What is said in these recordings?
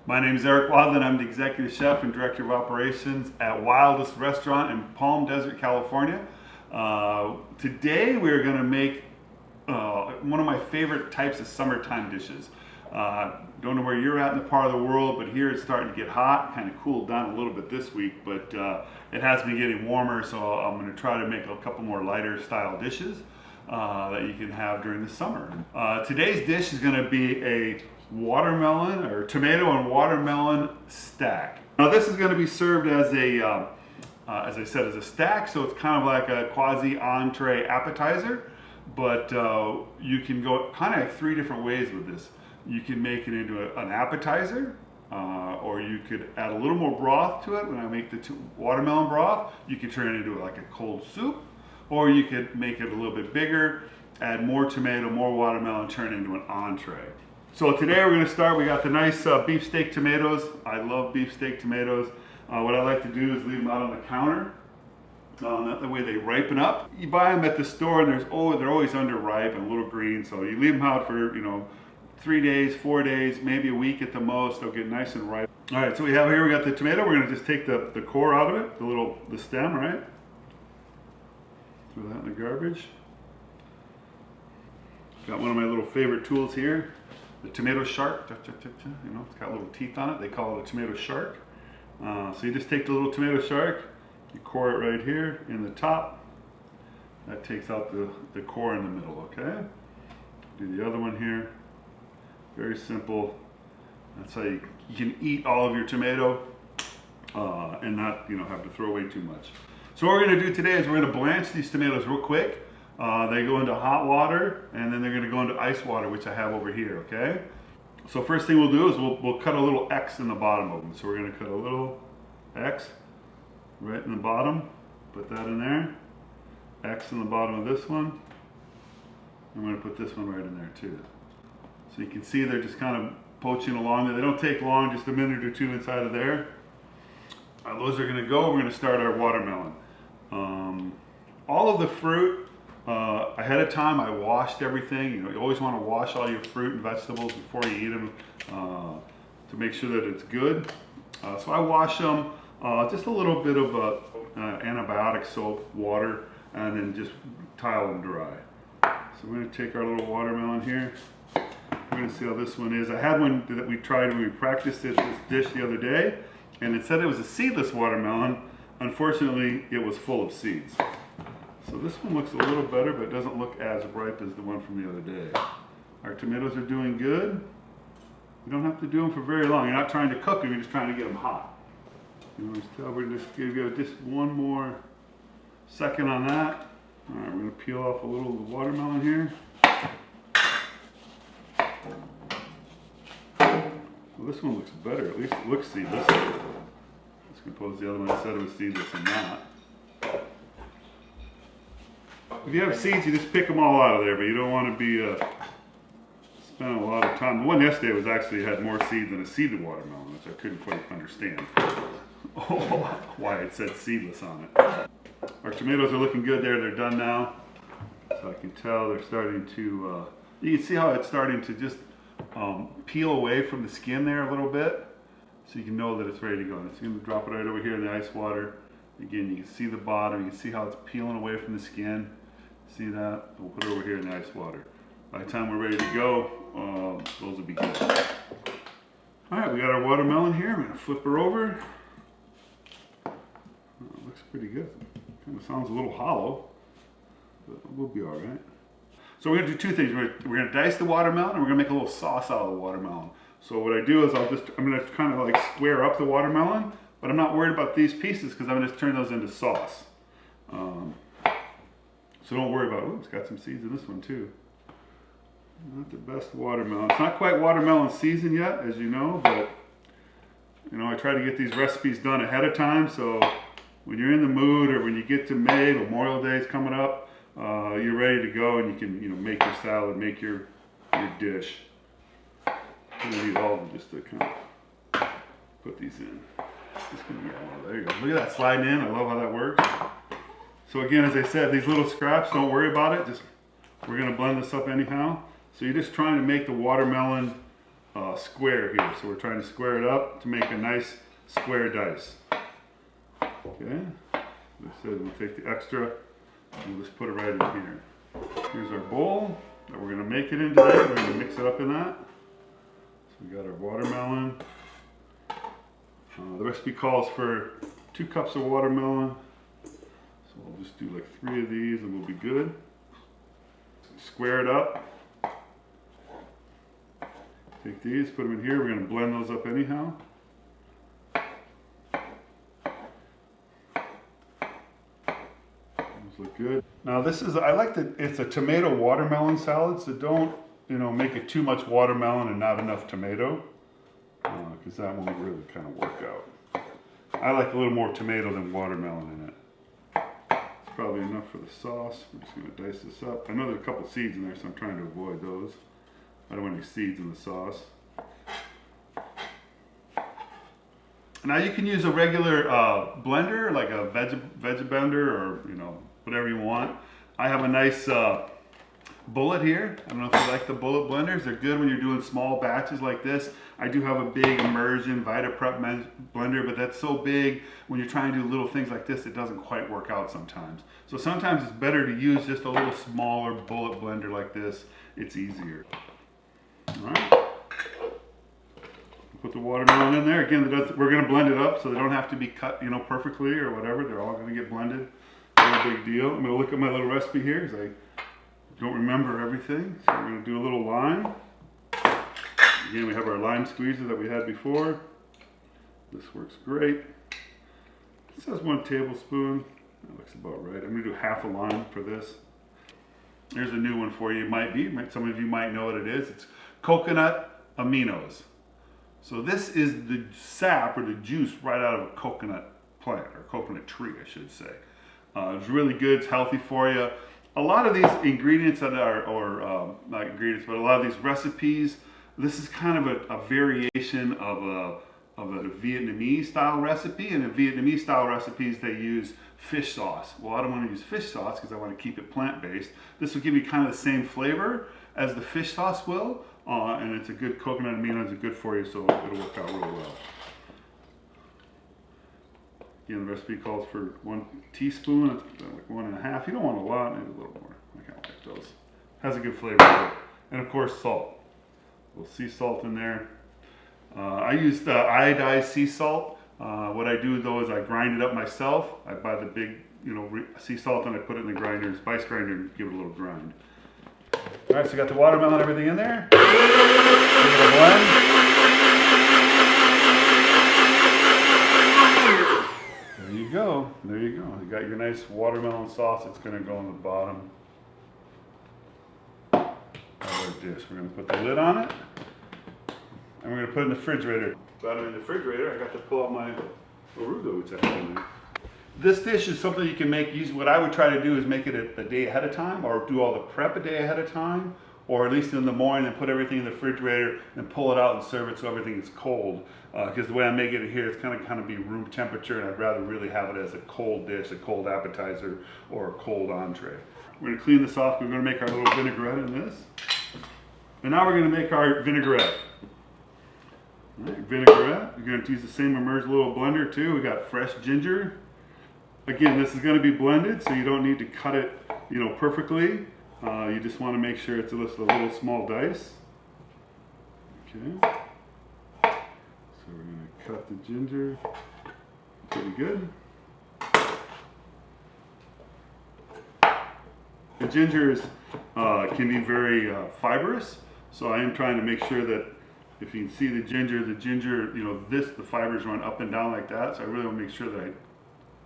My name is Eric Wadlin. I'm the Executive Chef and Director of Operations at Wildest Restaurant in Palm Desert, California. Today we're going to make one of my favorite types of summertime dishes. Don't know where you're at in the part of the world, but here it's starting to get hot, kind of cooled down a little bit this week, but it has been getting warmer, so I'm going to try to make a couple more lighter style dishes that you can have during the summer. Today's dish is going to be a watermelon or tomato and watermelon stack. Now this is going to be served as a, as I said, as a stack, so it's kind of like a quasi entree appetizer, but you can go kind of like three different ways with this. You can make it into an appetizer, or you could add a little more broth to it. When I make the watermelon broth, you could turn it into like a cold soup, or you could make it a little bit bigger, add more tomato, more watermelon, turn it into an entree. So today we're going to start, we got the nice beefsteak tomatoes. I love beefsteak tomatoes. What I like to do is leave them out on the counter. That way they ripen up. You buy them at the store and they're always underripe and a little green. So you leave them out for, 3 days, 4 days, maybe a week at the most. They'll get nice and ripe. All right, so we got the tomato. We're going to just take the core out of it, the stem, right? Throw that in the garbage. Got one of my little favorite tools here. The tomato shark, it's got little teeth on it. They call it a tomato shark. So you just take the little tomato shark, you core it right here in the top. That takes out the core in the middle, okay? Do the other one here. Very simple. That's how you can eat all of your tomato and not have to throw away too much. So what we're going to do today is we're going to blanch these tomatoes real quick. They go into hot water and then they're going to go into ice water, which I have over here, okay? So first thing we'll do is we'll cut a little X in the bottom of them. So we're going to cut a little X right in the bottom, put that in there. X in the bottom of this one. I'm going to put this one right in there too. So you can see they're just kind of poaching along there. They don't take long, just a minute or two inside of there. Those are going to go. We're going to start our watermelon. All of the fruit, ahead of time I washed everything. You always want to wash all your fruit and vegetables before you eat them to make sure that it's good. So I wash them, just a little bit of antibiotic soap, water, and then just tile them dry. So we're going to take our little watermelon here. We're going to see how this one is. I had one that we tried when we practiced this dish the other day, and it said it was a seedless watermelon. Unfortunately, it was full of seeds. So this one looks a little better, but it doesn't look as ripe as the one from the other day. Our tomatoes are doing good. You don't have to do them for very long. You're not trying to cook them, you're just trying to get them hot. We're just going to give just one more second on that. All right, we're going to peel off a little of the watermelon here. Well, this one looks better. At least it looks seedless. Let's compose the other one said it was seedless and not. If you have seeds, you just pick them all out of there, but you don't want to be spending a lot of time. The one yesterday was actually had more seeds than a seeded watermelon, which I couldn't quite understand why it said seedless on it. Our tomatoes are looking good there. They're done now. So I can tell they're starting to, you can see how it's starting to just peel away from the skin there a little bit. So you can know that it's ready to go. And it's going to drop it right over here in the ice water. Again, you can see the bottom. You can see how it's peeling away from the skin. See that? We'll put it over here in the ice water. By the time we're ready to go, those will be good. All right, we got our watermelon here. I'm going to flip her over. It looks pretty good. Kind of sounds a little hollow, but we'll be all right. So we're going to do two things. We're going to dice the watermelon, and we're going to make a little sauce out of the watermelon. So what I do is I'm going to kind of like square up the watermelon, but I'm not worried about these pieces because I'm going to turn those into sauce. So don't worry about, it's got some seeds in this one too. Not the best watermelon. It's not quite watermelon season yet, as you know, but I try to get these recipes done ahead of time, so when you're in the mood or when you get to May, Memorial Day is coming up, you're ready to go and you can make your salad, make your dish. I'm going to need all of them just to kind of put these in. Just gonna, there you go. Look at that sliding in. I love how that works. So again, as I said, these little scraps, don't worry about it. We're going to blend this up anyhow. So you're just trying to make the watermelon square here. So we're trying to square it up to make a nice square dice. Okay, as I said, we'll take the extra and we'll just put it right in here. Here's our bowl that we're going to make it in today. We're going to mix it up in that. So we got our watermelon. The recipe calls for 2 cups of watermelon. So we'll just do like 3 of these and we'll be good. Square it up. Take these, put them in here. We're going to blend those up anyhow. Those look good. Now this is, I like that it's a tomato watermelon salad, so don't, make it too much watermelon and not enough tomato, because that won't really kind of work out. I like a little more tomato than watermelon in it. It's probably enough for the sauce. We're just going to dice this up. I know there's a couple seeds in there, so I'm trying to avoid those. I don't want any seeds in the sauce. Now you can use a regular blender, like a veggie blender, or whatever you want. I have a nice bullet here. I don't know if you like the bullet blenders. They're good when you're doing small batches like this. I do have a big immersion Vitaprep blender, but that's so big when you're trying to do little things like this, it doesn't quite work out sometimes. So sometimes it's better to use just a little smaller bullet blender like this. It's easier. All right. Put the watermelon in there. Again, we're going to blend it up so they don't have to be cut, perfectly or whatever. They're all going to get blended. No big deal. I'm going to look at my little recipe here because I don't remember everything. So we're going to do a little lime. Again, we have our lime squeezer that we had before. This works great. It says 1 tablespoon. That looks about right. I'm going to do half a lime for this. Here's a new one for you. Some of you might know what it is. It's coconut aminos. So this is the sap or the juice right out of a coconut plant, or coconut tree, I should say. It's really good. It's healthy for you. A lot of these ingredients that are, not ingredients, but a lot of these recipes, this is kind of a variation of a Vietnamese style recipe. And in Vietnamese style recipes, they use fish sauce. Well, I don't want to use fish sauce because I want to keep it plant-based. This will give you kind of the same flavor as the fish sauce will, and it's a good coconut aminos are good for you, so it'll work out really well. Again, the recipe calls for 1 teaspoon, like 1.5. You don't want a lot, maybe a little more. I kind of like those. Has a good flavor to it. And of course, salt. A little sea salt in there. I use the iodized sea salt. What I do though is I grind it up myself. I buy the big, sea salt and I put it in the grinder, spice grinder, and give it a little grind. All right, so you got the watermelon and everything in there. Give it a blend. There you go. There you go. You got your nice watermelon sauce. It's going to go on the bottom of our dish. We're going to put the lid on it, and we're going to put it in the refrigerator. Got it in the refrigerator. I got to pull out my arugula, which I have in there. This dish is something you can make. What I would try to do is make it a day ahead of time, or do all the prep a day ahead of time, or at least in the morning and put everything in the refrigerator and pull it out and serve it so everything is cold. Because the way I make it here, it's kind of be room temperature, and I'd rather really have it as a cold dish, a cold appetizer, or a cold entree. We're going to clean this off. We're going to make our little vinaigrette in this. And now we're going to make our vinaigrette. All right, vinaigrette. You're going to use the same immersed little blender too. We got fresh ginger. Again, this is going to be blended, so you don't need to cut it, perfectly. You just want to make sure it's just a little small dice. Okay. So we're going to cut the ginger. Pretty good. The ginger can be very fibrous, so I am trying to make sure that if you can see the ginger, the fibers run up and down like that. So I really want to make sure that I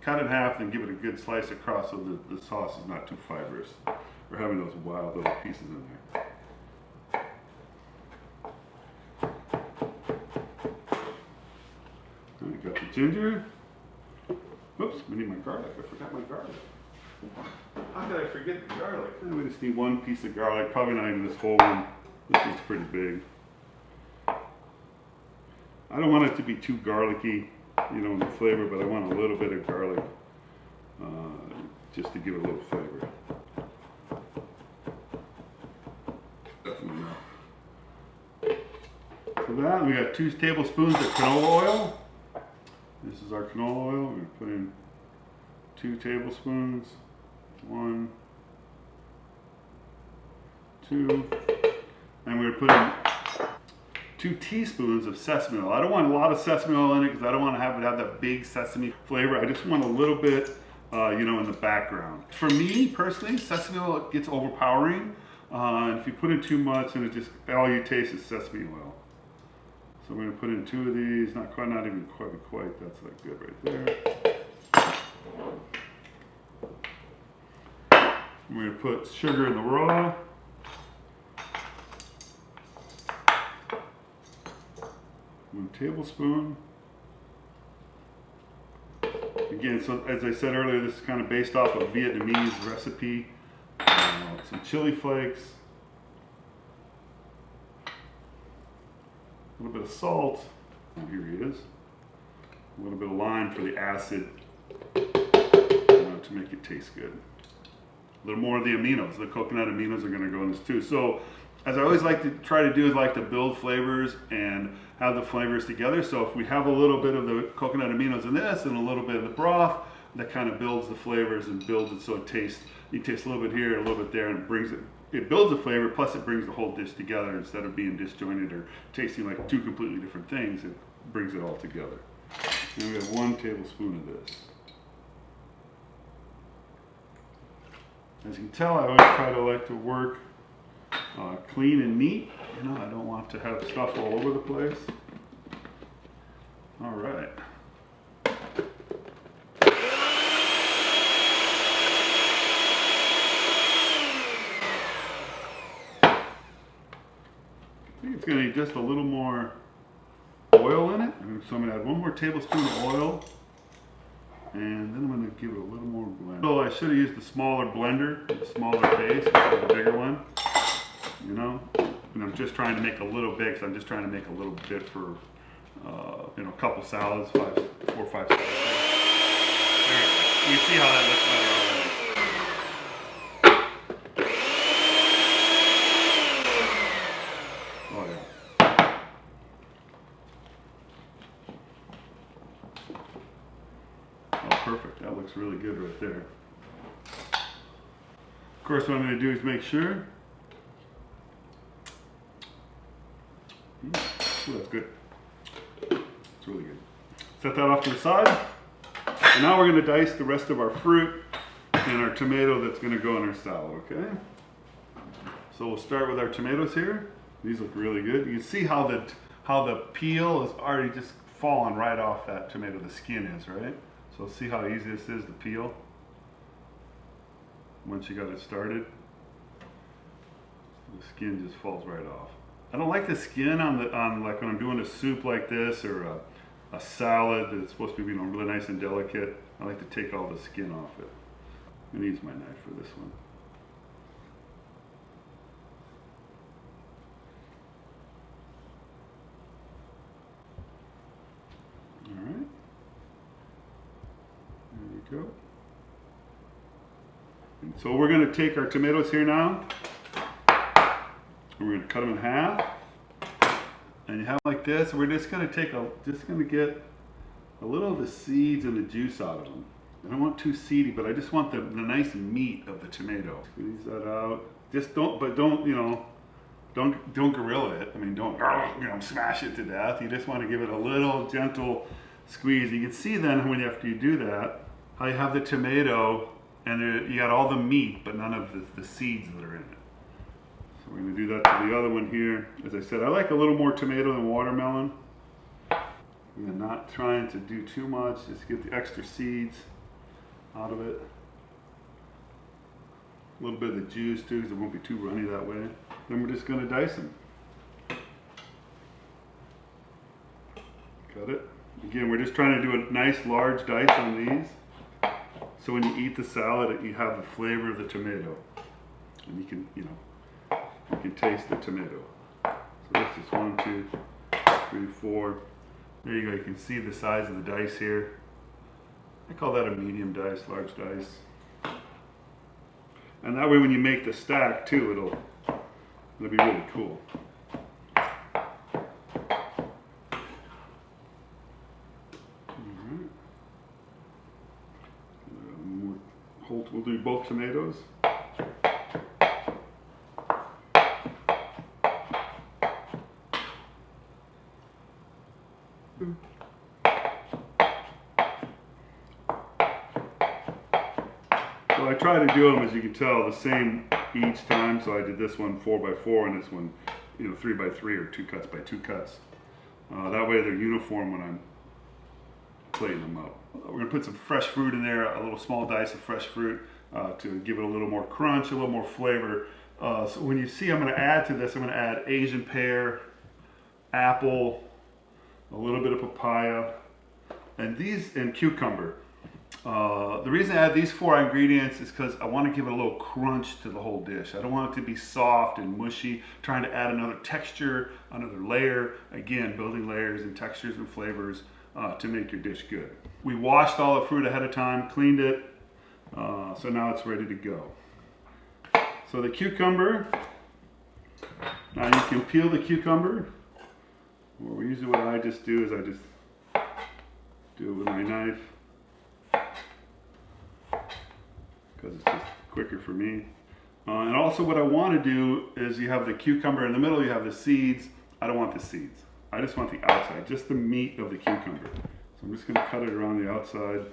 cut it in half and give it a good slice across so the sauce is not too fibrous. We're having those wild little pieces in there. Alright, got the ginger. Oops, we need my garlic. I forgot my garlic. How could I forget the garlic? We just need 1 piece of garlic, probably not even this whole one. This one's pretty big. I don't want it to be too garlicky, in the flavor, but I want a little bit of garlic just to give it a little flavor. Definitely not. that. We got 2 tablespoons of canola oil. This is our canola oil. We're going to put in 2 tablespoons. 1, 2. And we're going to put in 2 teaspoons of sesame oil. I don't want a lot of sesame oil in it because I don't want to have it have that big sesame flavor. I just want a little bit, you know, in the background. For me personally, sesame oil gets overpowering. And if you put in too much, and it just all you taste is sesame oil. So we're going to put in 2 of these. Not even quite. That's like good right there. We're going to put sugar in the raw. 1 tablespoon. Again, so as I said earlier, this is kind of based off a Vietnamese recipe. Some chili flakes. A little bit of salt. Oh, here he is. A little bit of lime for the acid, to make it taste good. A little more of the aminos. The coconut aminos are going to go in this too. So, as I always like to try to do is like to build flavors and have the flavors together. So if we have a little bit of the coconut aminos in this and a little bit of the broth, that kind of builds the flavors and builds it so it tastes. You taste a little bit here, a little bit there, and it brings it. It builds the flavor. Plus, it brings the whole dish together instead of being disjointed or tasting like 2 completely different things. It brings it all together. And we have 1 tablespoon of this. As you can tell, I always try to like to work clean and neat. You know, I don't want to have stuff all over the place. All right. I think it's going to need just a little more oil in it. So I'm going to add 1 more tablespoon of oil. And then I'm going to give it a little more blend. So I should have used the smaller blender, the smaller base instead of the bigger one. You know, and I'm just trying to make a little bit, because I'm just trying to make a little bit for, you know, a couple salads, 4 or 5 salads. There you go. You see how that looks better already. Oh yeah. Oh, perfect. That looks really good right there. Of course, what I'm going to do is make sure. Ooh, that's good. It's really good. Set that off to the side. And now we're going to dice the rest of our fruit and our tomato that's going to go in our salad, okay? So we'll start with our tomatoes here. These look really good. You can see how the peel is already just falling right off that tomato. The skin is, right? So see how easy this is to peel once you got it started. The skin just falls right off. I don't like the skin on like when I'm doing a soup like this or a salad that's supposed to be, you know, really nice and delicate. I like to take all the skin off it. I'm gonna use my knife for this one. All right. There we go. And so we're gonna take our tomatoes here now. We're going to cut them in half, and you have like this. We're just going to get a little of the seeds and the juice out of them. I don't want too seedy, but I just want the nice meat of the tomato. Squeeze that out. Just don't grill it. I mean, don't, you know, smash it to death. You just want to give it a little gentle squeeze. You can see then after you do that, how you have the tomato and you got all the meat, but none of the seeds that are in it. We're going to do that to the other one here. As I said, I like a little more tomato than watermelon. I'm not trying to do too much, just get the extra seeds out of it. A little bit of the juice too, because it won't be too runny that way. Then we're just going to dice them. Got it? Again, we're just trying to do a nice large dice on these. So when you eat the salad, you have the flavor of the tomato. And you can, you know, you can taste the tomato. So this is 1, 2, 3, 4. There you go. You can see the size of the dice here. I call that a medium dice, large dice. And that way when you make the stack too, it'll be really cool. We'll do both tomatoes. So I try to do them, as you can tell, the same each time. So I did this one 4x4 and this one, 3x3 or 2 cuts by 2 cuts. That way they're uniform when I'm plating them up. We're gonna put some fresh fruit in there, a little small dice of fresh fruit to give it a little more crunch, a little more flavor. So when you see I'm gonna add to this, I'm gonna add Asian pear, apple, a little bit of papaya, and cucumber. The reason I add these 4 ingredients is because I want to give it a little crunch to the whole dish. I don't want it to be soft and mushy, trying to add another texture, another layer. Again, building layers and textures and flavors to make your dish good. We washed all the fruit ahead of time, cleaned it, so now it's ready to go. So the cucumber, now you can peel the cucumber, or usually what I just do is I just do it with my knife, because it's just quicker for me. And also what I want to do is you have the cucumber in the middle, you have the seeds. I don't want the seeds. I just want the outside, just the meat of the cucumber. So I'm just going to cut it around the outside.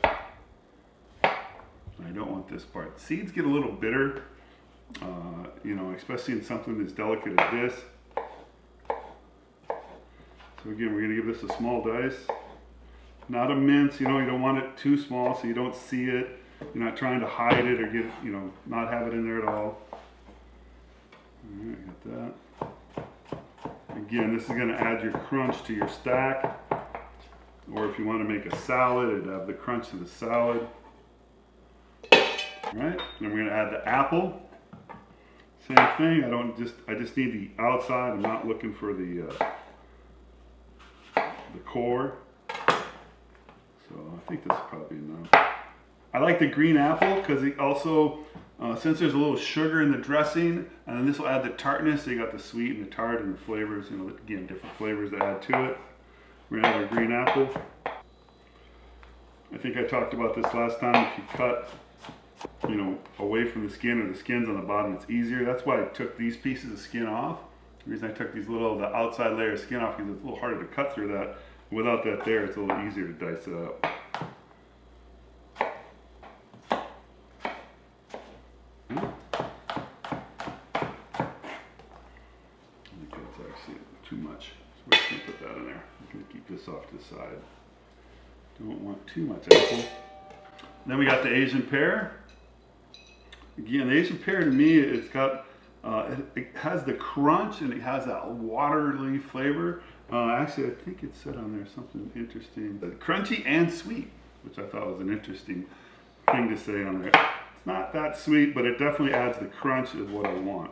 I don't want this part. Seeds get a little bitter, especially in something as delicate as this. So again, we're going to give this a small dice. Not a mince, you don't want it too small so you don't see it. You're not trying to hide it or get, not have it in there at all. All right, got that. Again, this is going to add your crunch to your stack. Or if you want to make a salad, it'd have the crunch to the salad. All right, then we're going to add the apple. Same thing. I just need the outside. I'm not looking for the core. So I think this is probably enough. I like the green apple because it also, since there's a little sugar in the dressing, and then this will add the tartness. So you got the sweet and the tart and the flavors. Again, different flavors to add to it. We're gonna add our green apple. I think I talked about this last time. If you cut, away from the skin or the skin's on the bottom, it's easier. That's why I took these pieces of skin off. The reason I took the outside layer of skin off because it's a little harder to cut through that. Without that there, it's a little easier to dice it up. Too much. So we're just going to put that in there. I'm going to keep this off to the side. Don't want too much apple. Then we got the Asian pear. Again, the Asian pear to me, it's got, it has the crunch and it has that watery flavor. Actually, I think it said on there something interesting. Crunchy and sweet, which I thought was an interesting thing to say on there. It's not that sweet, but it definitely adds the crunch of what I want.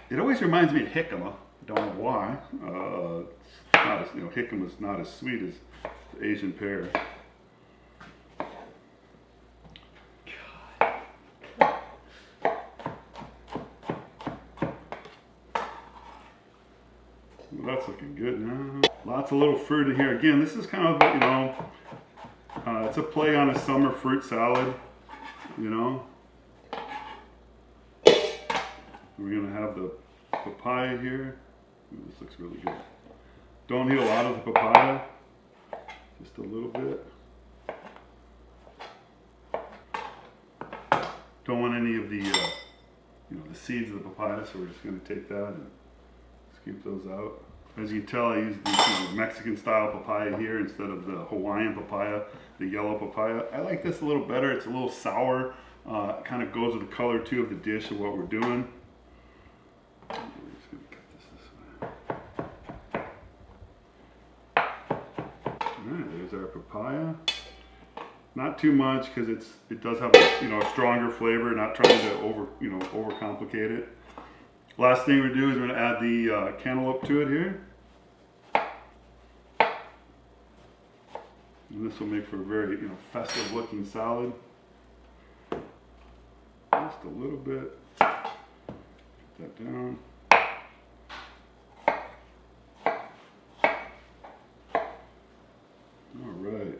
It always reminds me of jicama. Don't know why. Jicama is not as sweet as the Asian pear. Well, that's looking good now. Lots of little fruit in here. Again, this is kind of, it's a play on a summer fruit salad, We're gonna have the papaya here. Ooh, this looks really good. Don't need a lot of the papaya, just a little bit. Don't want any of the, the seeds of the papaya, so we're just going to take that and scoop those out. As you can tell, I use the Mexican style papaya here instead of the Hawaiian papaya, the yellow papaya. I like this a little better. It's a little sour. It kind of goes with the color too of the dish of what we're doing. There's our papaya. Not too much because it does have a stronger flavor. Not trying to overcomplicate it. Last thing we do is we're going to add the cantaloupe to it here, and this will make for a very festive looking salad. Just a little bit. Put that down. All right.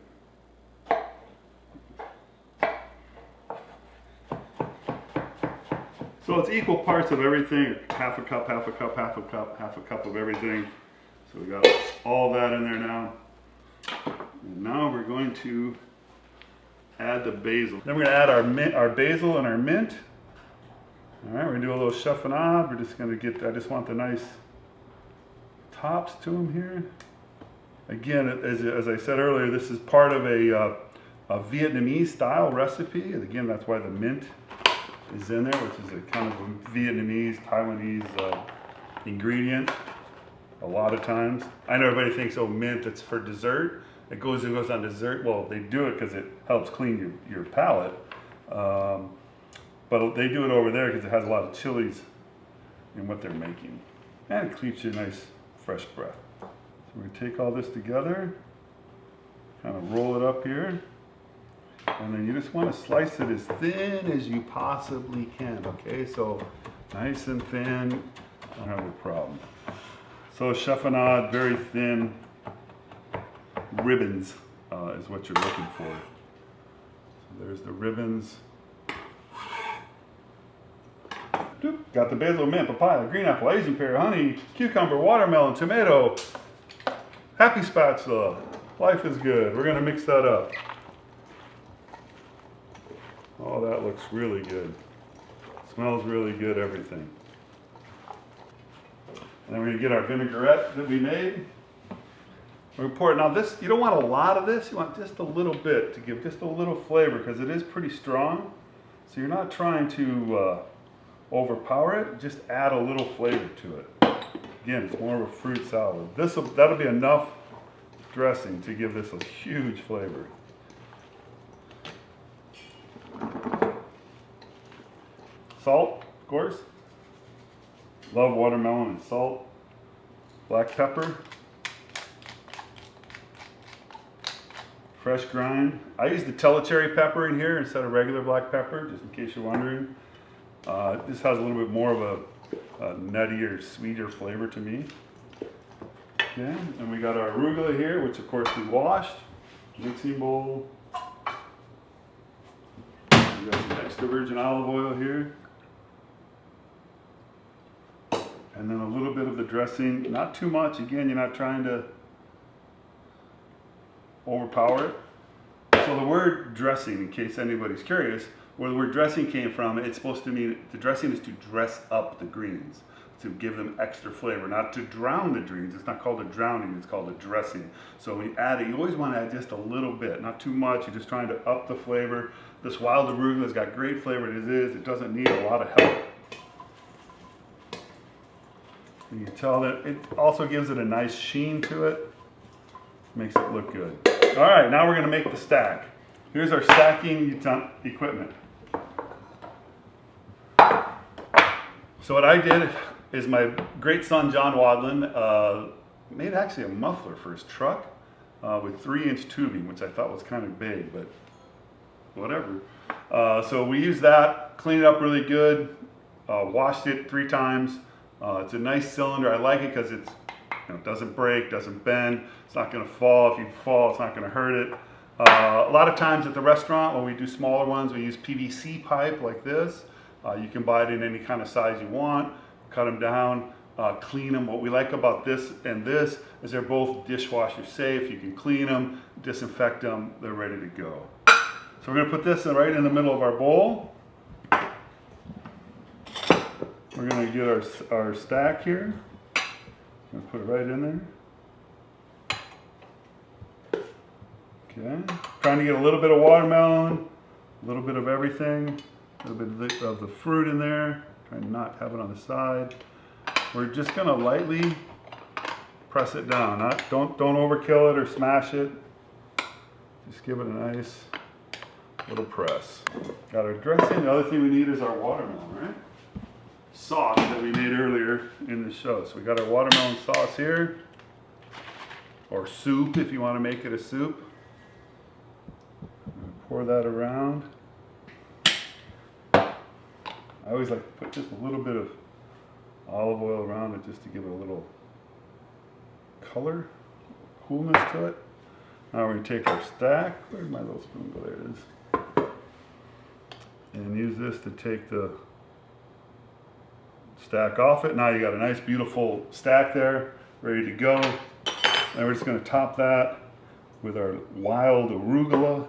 So it's equal parts of everything, half a cup, half a cup, half a cup, half a cup of everything. So we got all that in there now. And now we're going to add the basil. Then we're gonna add our basil and our mint. All right, we're gonna do a little chiffonade. We're just gonna get, I just want the nice tops to them here. Again, as I said earlier, this is part of a Vietnamese style recipe. And again, that's why the mint is in there, which is a kind of a Vietnamese, Taiwanese ingredient. A lot of times, I know everybody thinks, oh, mint, it's for dessert. It goes on dessert. Well, they do it because it helps clean your palate. But they do it over there because it has a lot of chilies in what they're making. And it keeps you a nice, fresh breath. So we're going to take all this together, kind of roll it up here. And then you just want to slice it as thin as you possibly can, okay? So nice and thin, I don't have a problem. So chiffonade, very thin ribbons is what you're looking for. So there's the ribbons. Got the basil, mint, papaya, green apple, Asian pear, honey, cucumber, watermelon, tomato. Happy spatula. Life is good. We're gonna mix that up. Oh, that looks really good. Smells really good, everything. And then we're gonna get our vinaigrette that we made. We're gonna pour it. Now this, you don't want a lot of this, you want just a little bit to give just a little flavor because it is pretty strong. So you're not trying to overpower it, just add a little flavor to it. Again, it's more of a fruit salad. That'll be enough dressing to give this a huge flavor. Salt, of course. Love watermelon and salt. Black pepper. Fresh grind. I use the telecherry pepper in here instead of regular black pepper, just in case you're wondering. This has a little bit more of a nuttier, sweeter flavor to me. Okay, and we got our arugula here, which of course we washed. Mixing bowl. We got some extra virgin olive oil here. And then a little bit of the dressing, not too much. Again, you're not trying to overpower it. So the word dressing, in case anybody's curious, where the word dressing came from, it's supposed to mean, the dressing is to dress up the greens, to give them extra flavor, not to drown the greens. It's not called a drowning, it's called a dressing. So when you add it, you always want to add just a little bit, not too much. You're just trying to up the flavor. This wild arugula's got great flavor as is. It doesn't need a lot of help. And you can tell that it also gives it a nice sheen to it. Makes it look good. All right, now we're gonna make the stack. Here's our stacking equipment. So what I did is my great son, John Wadlin, made actually a muffler for his truck with 3-inch tubing, which I thought was kind of big, but whatever. So we used that, cleaned it up really good, washed it 3 times. It's a nice cylinder. I like it because it doesn't break, doesn't bend. It's not going to fall. If you fall, it's not going to hurt it. A lot of times at the restaurant, when we do smaller ones, we use PVC pipe like this. You can buy it in any kind of size you want. Cut them down, clean them. What we like about this and this is they're both dishwasher safe. You can clean them, disinfect them. They're ready to go. So we're going to put this right in the middle of our bowl. We're going to get our stack here. I'm going to put it right in there. Okay. Trying to get a little bit of watermelon, a little bit of everything, a little bit of the fruit in there. Trying to not have it on the side. We're just going to lightly press it down. Don't overkill it or smash it. Just give it a nice little press. Got our dressing. The other thing we need is our watermelon, right? Sauce that we made earlier in the show. So we got our watermelon sauce here, or soup if you want to make it a soup. Pour that around. I always like to put just a little bit of olive oil around it just to give it a little color, coolness to it. Now we're going to take our stack. Where'd my little spoon go? There it is. And use this to take the Stack off it. Now you got a nice beautiful stack there, ready to go. And we're just going to top that with our wild arugula.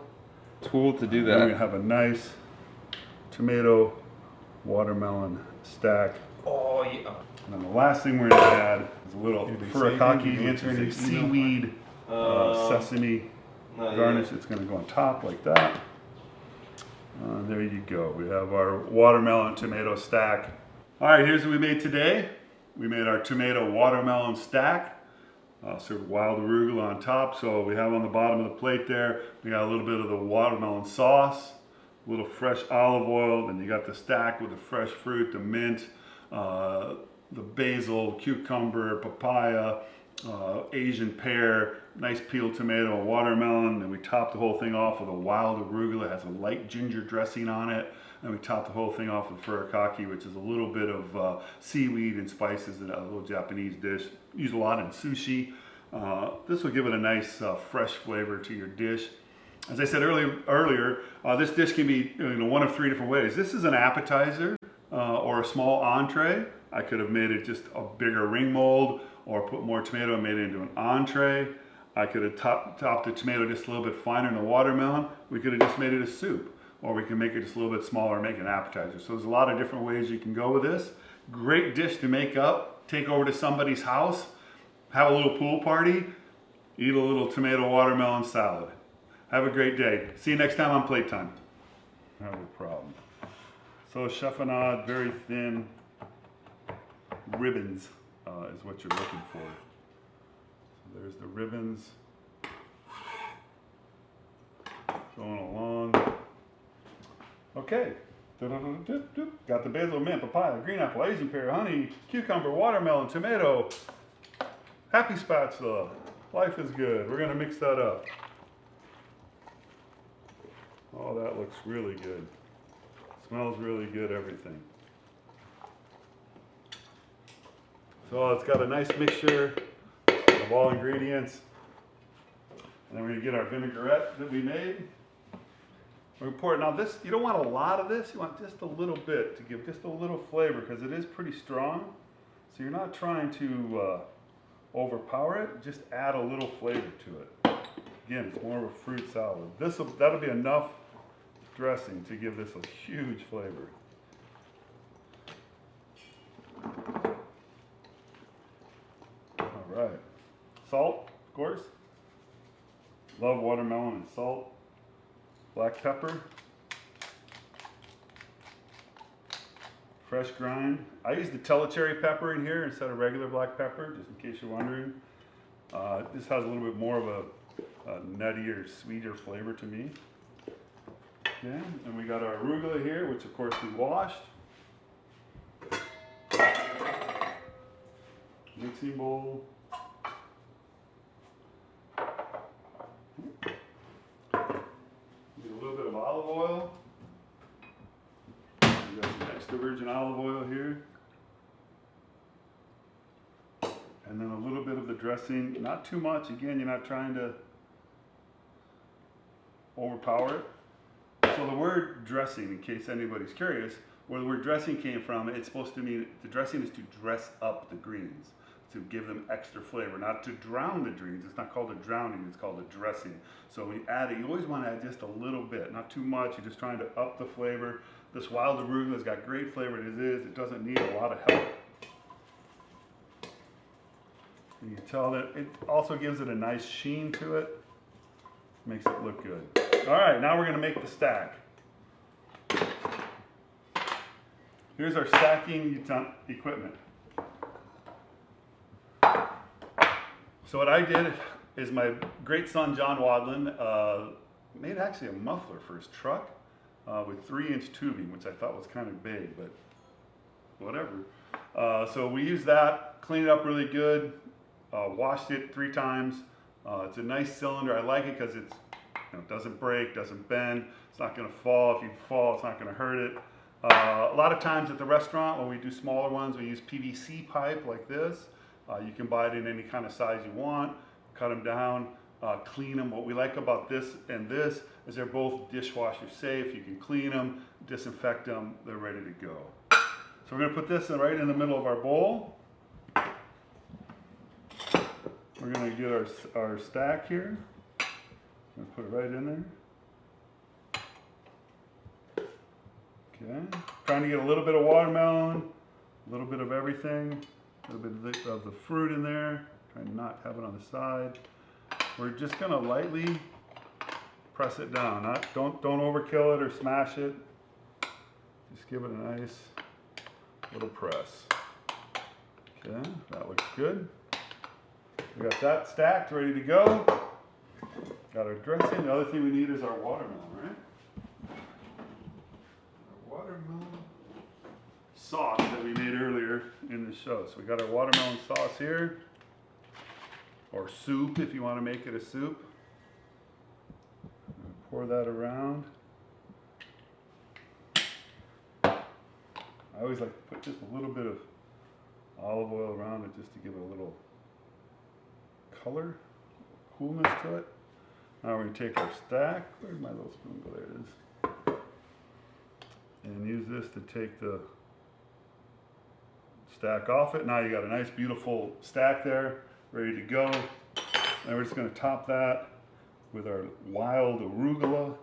Tool to do that. And we have a nice tomato watermelon stack. Oh yeah. And then the last thing we're going to add is a little furikake, which is a seaweed sesame garnish. It's going to go on top like that. There you go. We have our watermelon tomato stack. All right, here's what we made today. We made our tomato watermelon stack. Served wild arugula on top. So we have on the bottom of the plate there, we got a little bit of the watermelon sauce, a little fresh olive oil, then you got the stack with the fresh fruit, the mint, the basil, cucumber, papaya, Asian pear, nice peeled tomato, and watermelon. And we top the whole thing off with a wild arugula. It has a light ginger dressing on it. And we top the whole thing off with furikake, which is a little bit of seaweed and spices, and a little Japanese dish. Used a lot in sushi. This will give it a nice fresh flavor to your dish. As I said earlier, this dish can be one of three different ways. This is an appetizer or a small entree. I could have made it just a bigger ring mold, or put more tomato and made it into an entree. I could have topped the tomato just a little bit finer in the watermelon. We could have just made it a soup, or we can make it just a little bit smaller and make an appetizer. So there's a lot of different ways you can go with this. Great dish to make up, take over to somebody's house, have a little pool party, eat a little tomato watermelon salad. Have a great day. See you next time on Plate Time. I have a problem. So chiffonade, very thin ribbons is what you're looking for. So there's the ribbons going along. Okay. Got the basil, mint, papaya, green apple, Asian pear, honey, cucumber, watermelon, tomato. Happy spatula. Life is good. We're going to mix that up. Oh, that looks really good. Smells really good, everything. So it's got a nice mixture of all ingredients. And then we're going to get our vinaigrette that we made. We're going to pour it. Now this, you don't want a lot of this. You want just a little bit to give just a little flavor, because it is pretty strong. So you're not trying to overpower it. Just add a little flavor to it. Again, it's more of a fruit salad. That'll be enough dressing to give this a huge flavor. All right. Salt, of course. Love watermelon and salt. Black pepper. Fresh grind. I use the telecherry pepper in here instead of regular black pepper, just in case you're wondering. This has a little bit more of a nuttier, sweeter flavor to me. Okay, and we got our arugula here, which of course we washed. Mixing bowl. Need a little bit of olive oil. We got some extra virgin olive oil here. And then a little bit of the dressing, not too much. Again, you're not trying to overpower it. So the word dressing, in case anybody's curious, where the word dressing came from, it's supposed to mean, the dressing is to dress up the greens, to give them extra flavor, not to drown the greens. It's not called a drowning, it's called a dressing. So when you add it, you always want to add just a little bit, not too much. You're just trying to up the flavor. This wild arugula's got great flavor as is. It doesn't need a lot of help. And you tell that it also gives it a nice sheen to it. Makes it look good. All right, now we're going to make the stack. Here's our stacking equipment. So what I did is my great son John Wadlin made actually a muffler for his truck with 3-inch tubing, which I thought was kind of big, but whatever. So we used that, cleaned it up really good, washed it 3 times. It's a nice cylinder. I like it because it's, it doesn't break, doesn't bend. It's not going to fall. If you fall, it's not going to hurt it. A lot of times at the restaurant, when we do smaller ones, we use PVC pipe like this. You can buy it in any kind of size you want. Cut them down, clean them. What we like about this and this is they're both dishwasher safe. You can clean them, disinfect them. They're ready to go. So we're gonna put this in right in the middle of our bowl. We're gonna get our stack here. I'm gonna put it right in there. Okay. Trying to get a little bit of watermelon, a little bit of everything, a little bit of the fruit in there. Trying to not have it on the side. We're just gonna lightly press it down. Don't overkill it or smash it. Just give it a nice little press. Okay, that looks good. We got that stacked, ready to go. Got our dressing. The other thing we need is our watermelon, right? Our watermelon sauce that we made earlier in the show. So we got our watermelon sauce here, or soup if you want to make it a soup. Pour that around. I always like to put just a little bit of olive oil around it just to give it a little color, coolness to it. Now we're going to take our stack. Where'd my little spoon go? There it is. And use this to take the stack off it. Now you got a nice beautiful stack there, ready to go. Now we're just going to top that with our wild arugula.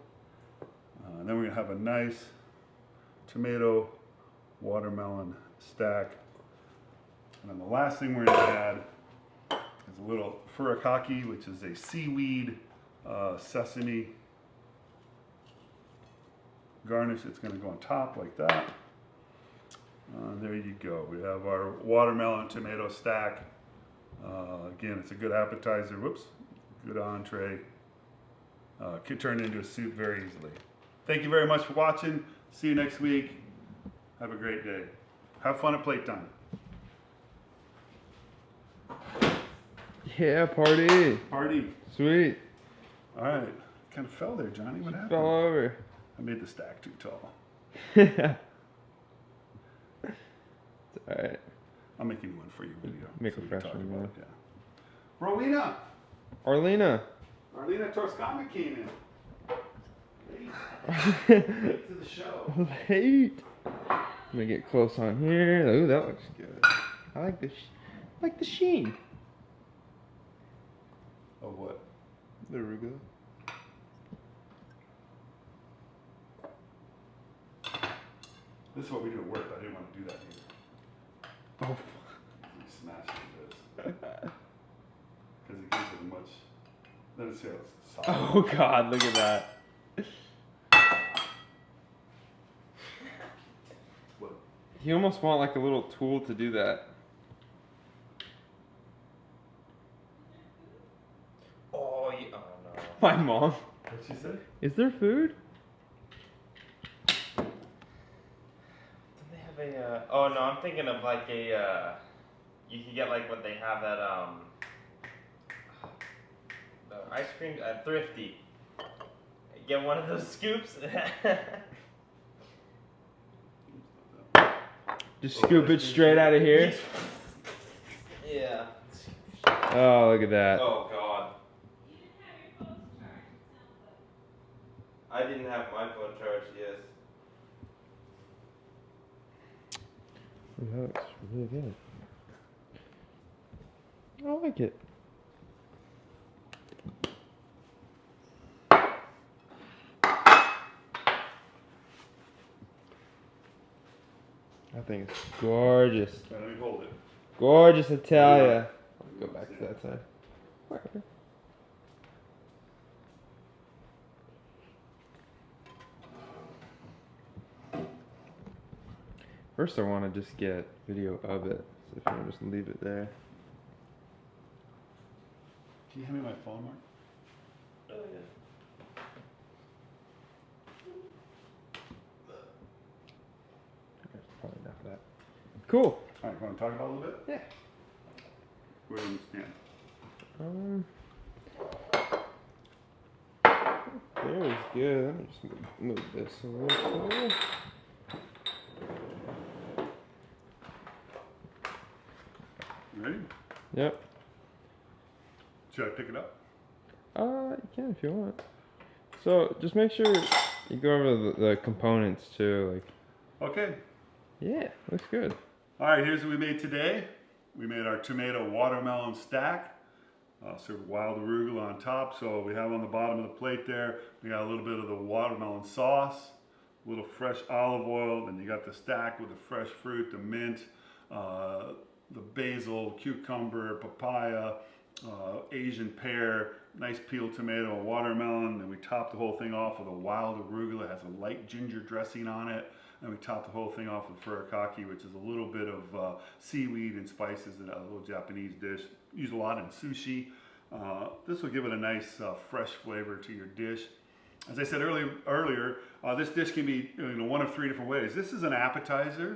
And then we're going to have a nice tomato watermelon stack. And then the last thing we're going to add is a little furikake, which is a seaweed sesame garnish. It's going to go on top like that. There you go. We have our watermelon tomato stack. Again, it's a good appetizer. Whoops. Good entree. Could turn into a soup very easily. Thank you very much for watching. See you next week. Have a great day. Have fun at plate time. Yeah, party. Party. Sweet. All right. Kind of fell there, Johnny. What happened? Fell over. I made the stack too tall. It's alright. I'll make a new one for your video. Make so a we can fresh talk one, about it, yeah. Rowena. Arlena Toscana came in. Late to the show. Late. I'm gonna get close on here. Ooh, that looks good. I like the sheen. Of what? The arugula. This is what we do at work. I didn't want to do that either. Oh. We smash this. Because it gives it a much. Let us see how it's soft. Oh God! Look at that. What? You almost want like a little tool to do that. Oh, yeah. Oh no. My mom. What'd she say? Is there food? Don't they have a? Oh no, I'm thinking of like a. You can get like what they have at the ice cream at Thrifty. Get one of those scoops. Just scoop it straight out of here. Yeah. Oh, look at that. Oh God. I didn't have my phone charged. Yes. That looks really good. I like it. I think it's gorgeous. Let me hold it. Gorgeous Italia. I'll go back to that side. Whatever. First I want to just get video of it. So if you want to just leave it there. Can you hand me my phone, Mark? Oh yeah. There's probably enough of that. Cool. All right, want to talk about it a little bit? Yeah. Where do you stand? There's good. Let me just move this a little bit. You ready? Yep. Should I pick it up? You can if you want. So just make sure you go over the components too. Like, Okay. Yeah, looks good. All right, here's what we made today. We made our tomato watermelon stack. Served wild arugula on top. So we have on the bottom of the plate there, we got a little bit of the watermelon sauce, a little fresh olive oil, then you got the stack with the fresh fruit, the mint, the basil, cucumber, papaya, Asian pear, nice peeled tomato, and watermelon. Then we top the whole thing off with a wild arugula. It has a light ginger dressing on it. And we top the whole thing off with furikake, which is a little bit of seaweed and spices, and a little Japanese dish. Use a lot in sushi. This will give it a nice fresh flavor to your dish. As I said earlier, this dish can be one of 3 different ways. This is an appetizer.